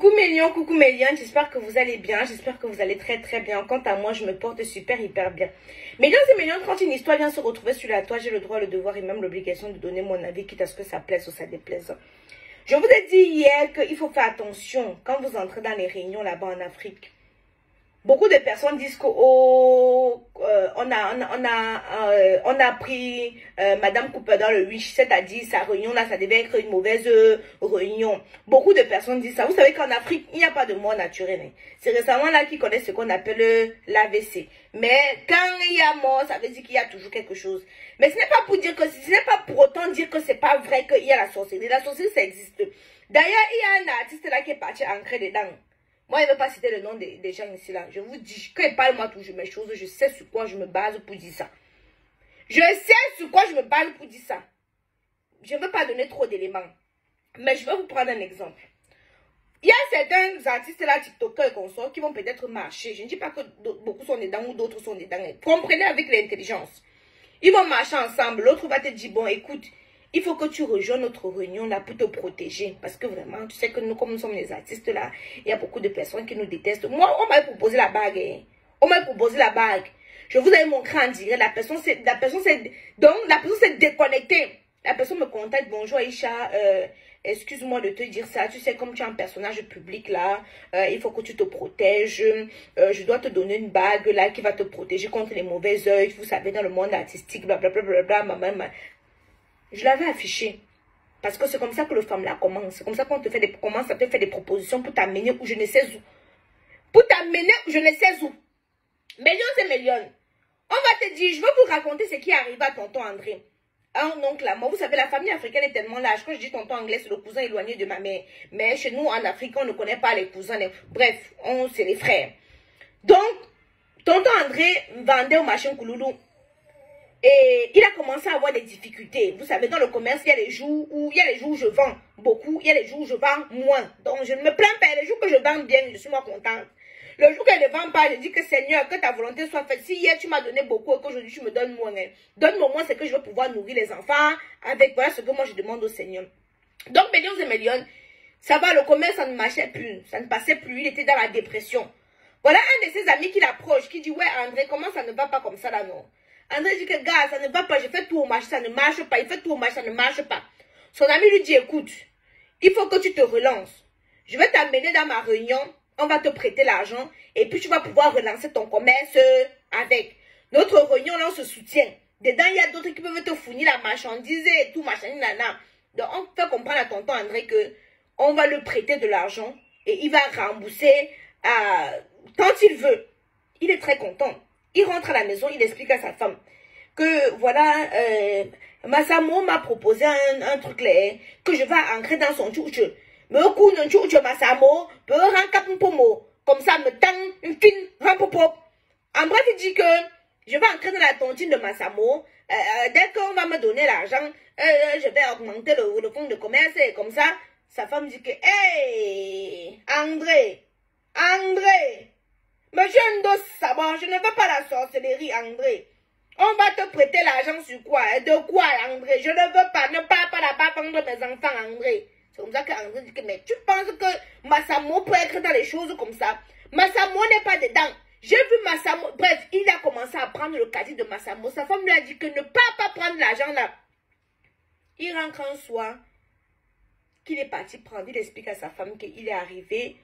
Coucou Mélion, coucou Méliane, j'espère que vous allez bien, j'espère que vous allez très très bien. Quant à moi, je me porte super hyper bien. Mélion et Mélion, quand une histoire vient se retrouver sur la toile, j'ai le droit, le devoir et même l'obligation de donner mon avis, quitte à ce que ça plaise ou ça déplaise. Je vous ai dit hier qu'il faut faire attention quand vous entrez dans les réunions là-bas en Afrique. Beaucoup de personnes disent que on a pris Madame Cooper dans le wish, c'est-à-dire sa réunion là, ça devait être une mauvaise réunion. Beaucoup de personnes disent ça. Vous savez qu'en Afrique, il n'y a pas de mort naturelle. Hein. C'est récemment là qu'ils connaissent ce qu'on appelle l'AVC. Mais quand il y a mort, ça veut dire qu'il y a toujours quelque chose. Mais ce n'est pas pour dire que, ce n'est pas pour autant dire que c'est pas vrai qu'il y a la sorcellerie. La sorcellerie, ça existe. D'ailleurs, il y a un artiste là qui est parti ancrer dedans. Moi, je ne vais pas citer le nom des gens ici, là. Je vous dis, quand ils parlent, moi, toujours mes choses, je sais sur quoi je me base pour dire ça. Je sais sur quoi je me base pour dire ça. Je ne veux pas donner trop d'éléments. Mais je vais vous prendre un exemple. Il y a certains artistes, là, TikTokers et consorts, qui vont peut-être marcher. Je ne dis pas que beaucoup sont dedans ou d'autres sont dedans. Comprenez avec l'intelligence. Ils vont marcher ensemble. L'autre va te dire, bon, écoute, il faut que tu rejoignes notre réunion là pour te protéger. Parce que vraiment, tu sais que nous, comme nous sommes les artistes là, il y a beaucoup de personnes qui nous détestent. Moi, on m'a proposé la bague. Hein. On m'a proposé la bague. Je vous avais montré en direct. La personne s'est déconnectée. La personne me contacte. Bonjour Aïcha, excuse-moi de te dire ça. Tu sais, comme tu es un personnage public là, il faut que tu te protèges. Je dois te donner une bague là qui va te protéger contre les mauvais œils. Vous savez, dans le monde artistique, blablabla, maman. Je l'avais affiché. Parce que c'est comme ça que le femme là commence. C'est comme ça qu'on te fait commence à te faire des propositions pour t'amener où je ne sais où. Pour t'amener où je ne sais où. Millions et millions. On va te dire, je vais vous raconter ce qui arrive à tonton André. Un oncle à moi. Vous savez, la famille africaine est tellement large. Quand je dis tonton anglais, c'est le cousin éloigné de ma mère. Mais chez nous, en Afrique, on ne connaît pas les cousins. Bref, c'est les frères. Donc, tonton André vendait au machin Kouloulou. Et il a commencé à avoir des difficultés. Vous savez, dans le commerce, il y a les jours où je vends beaucoup, il y a les jours où je vends moins. Donc, je ne me plains pas. Les jours que je vends bien, je suis moi contente. Le jour que je ne vends pas, je dis que Seigneur, que ta volonté soit faite. Si hier tu m'as donné beaucoup et qu'aujourd'hui tu me donnes moins, donne-moi moins ce que je vais pouvoir nourrir les enfants avec. Voilà ce que moi je demande au Seigneur. Donc, millions et millions, ça va, le commerce, ça ne marchait plus. Ça ne passait plus. Il était dans la dépression. Voilà un de ses amis qui l'approche, qui dit, ouais, André, comment ça ne va pas comme ça là, non? André dit que, gars, ça ne va pas, je fais tout au marché, ça ne marche pas. Il fait tout au marché, ça ne marche pas. Son ami lui dit, écoute, il faut que tu te relances. Je vais t'amener dans ma réunion, on va te prêter l'argent, et puis tu vas pouvoir relancer ton commerce avec. Notre réunion, là, on se soutient. Dedans, il y a d'autres qui peuvent te fournir la marchandise et tout, machin, nana. Donc, on fait comprendre à tonton André que on va le prêter de l'argent, et il va rembourser quand il veut. Il est très content. Il rentre à la maison, il explique à sa femme que voilà, Massamo m'a proposé un truc là, que je vais ancrer dans son tchouche. Me coup non tchouche Massamo, peut rendre pomo. Comme ça, me tend une fine rampopo. En bref, il dit que je vais ancrer dans la tontine de Massamo. Dès qu'on va me donner l'argent, je vais augmenter le fonds de commerce et comme ça. Sa femme dit que, hey, André, monsieur Ndos Sabon, je ne veux pas la sorcellerie, André. On va te prêter l'argent sur quoi? De quoi, André? Je ne veux pas, ne parle pas là-bas vendre mes enfants, André. C'est comme ça qu'André dit que, mais tu penses que Massamo peut être dans les choses comme ça? Massamo n'est pas dedans. J'ai vu Massamo, bref, il a commencé à prendre le caddie de Massamo. Sa femme lui a dit que ne pas prendre l'argent là. Il rentre un soir, qu'il est parti prendre, il explique à sa femme qu'il est arrivé,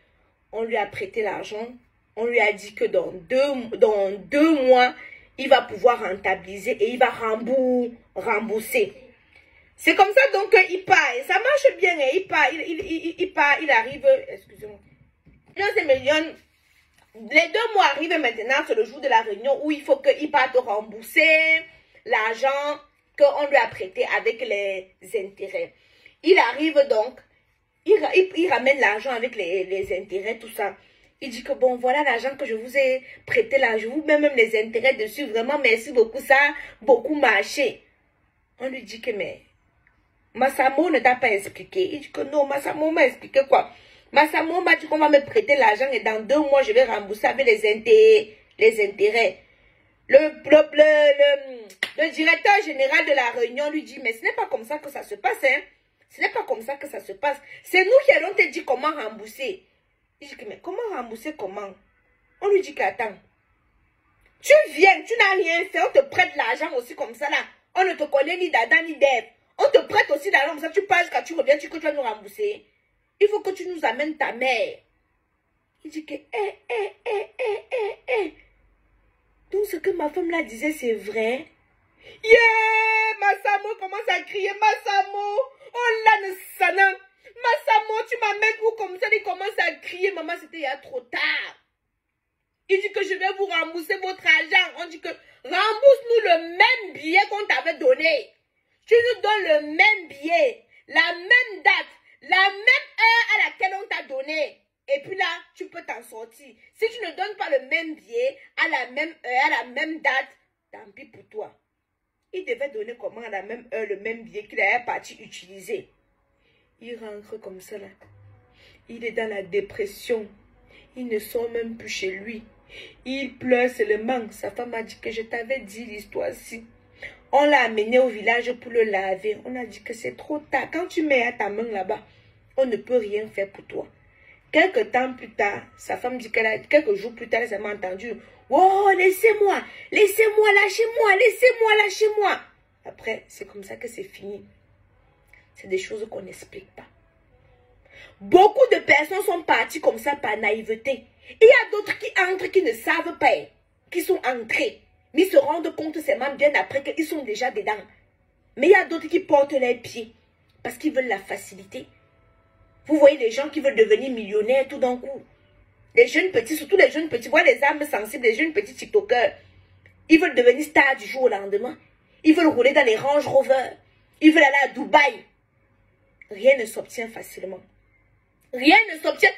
on lui a prêté l'argent. On lui a dit que dans deux mois, il va pouvoir rentabiliser et il va rembourser. C'est comme ça donc il part. Et ça marche bien. Et il part, il arrive. Excusez-moi. Les 2 mois arrivent maintenant, c'est le jour de la réunion où il faut qu'il parte rembourser l'argent qu'on lui a prêté avec les intérêts. Il arrive donc, il ramène l'argent avec les intérêts, tout ça. Il dit que bon, voilà l'argent que je vous ai prêté là, je vous mets même les intérêts dessus, vraiment merci beaucoup, ça a beaucoup marché. On lui dit que mais, Massamo ne t'a pas expliqué. Il dit que non, Massamo m'a expliqué quoi? Massamo m'a dit qu'on va me prêter l'argent et dans 2 mois, je vais rembourser avec les intérêts. Le directeur général de la réunion lui dit, mais ce n'est pas comme ça que ça se passe, hein. Ce n'est pas comme ça que ça se passe. C'est nous qui allons te dire comment rembourser. Il dit que, mais comment rembourser, comment? On lui dit qu'attends. Tu viens, tu n'as rien fait, on te prête l'argent aussi comme ça là. On ne te connaît ni d'Adam ni d'Ève. On te prête aussi l'argent comme ça, tu passes quand tu reviens, tu dis que tu vas nous rembourser. Il faut que tu nous amènes ta mère. Il dit que, Donc ce que ma femme là disait, c'est vrai. Yeah, Massamo commence à crier, Massamo. Oh là, ne sana. Massamo, tu m'amènes où comme ça? Il commence à crier, maman, c'était il y a trop tard. Il dit que je vais vous rembourser votre argent. On dit que rembourse-nous le même billet qu'on t'avait donné. Tu nous donnes le même billet, la même date, la même heure à laquelle on t'a donné. Et puis là, tu peux t'en sortir. Si tu ne donnes pas le même billet, à la même heure, à la même date, tant pis pour toi. Il devait donner comment à la même heure, le même billet qu'il avait parti utiliser. Il rentre comme ça là. Il est dans la dépression. Il ne sort même plus chez lui. Il pleure seulement. Sa femme a dit que je t'avais dit l'histoire-ci. On l'a amené au village pour le laver. On a dit que c'est trop tard. Quand tu mets à ta main là-bas, on ne peut rien faire pour toi. Quelques temps plus tard, sa femme dit qu'elle a, quelques jours plus tard, elle m'a entendu. Oh, laissez-moi, laissez-moi, lâchez-moi, laissez-moi, lâchez-moi. Après, c'est comme ça que c'est fini. C'est des choses qu'on n'explique pas. Beaucoup de personnes sont parties comme ça par naïveté. Il y a d'autres qui entrent, qui ne savent pas, qui sont entrés. Mais ils se rendent compte seulement bien après qu'ils sont déjà dedans. Mais il y a d'autres qui portent leurs pieds parce qu'ils veulent la facilité. Vous voyez les gens qui veulent devenir millionnaires tout d'un coup. Les jeunes petits, surtout les jeunes petits, voyez les âmes sensibles, les jeunes petits tiktokers. Ils veulent devenir stars du jour au lendemain. Ils veulent rouler dans les Range Rover. Ils veulent aller à Dubaï. Rien ne s'obtient facilement. Rien ne s'obtient.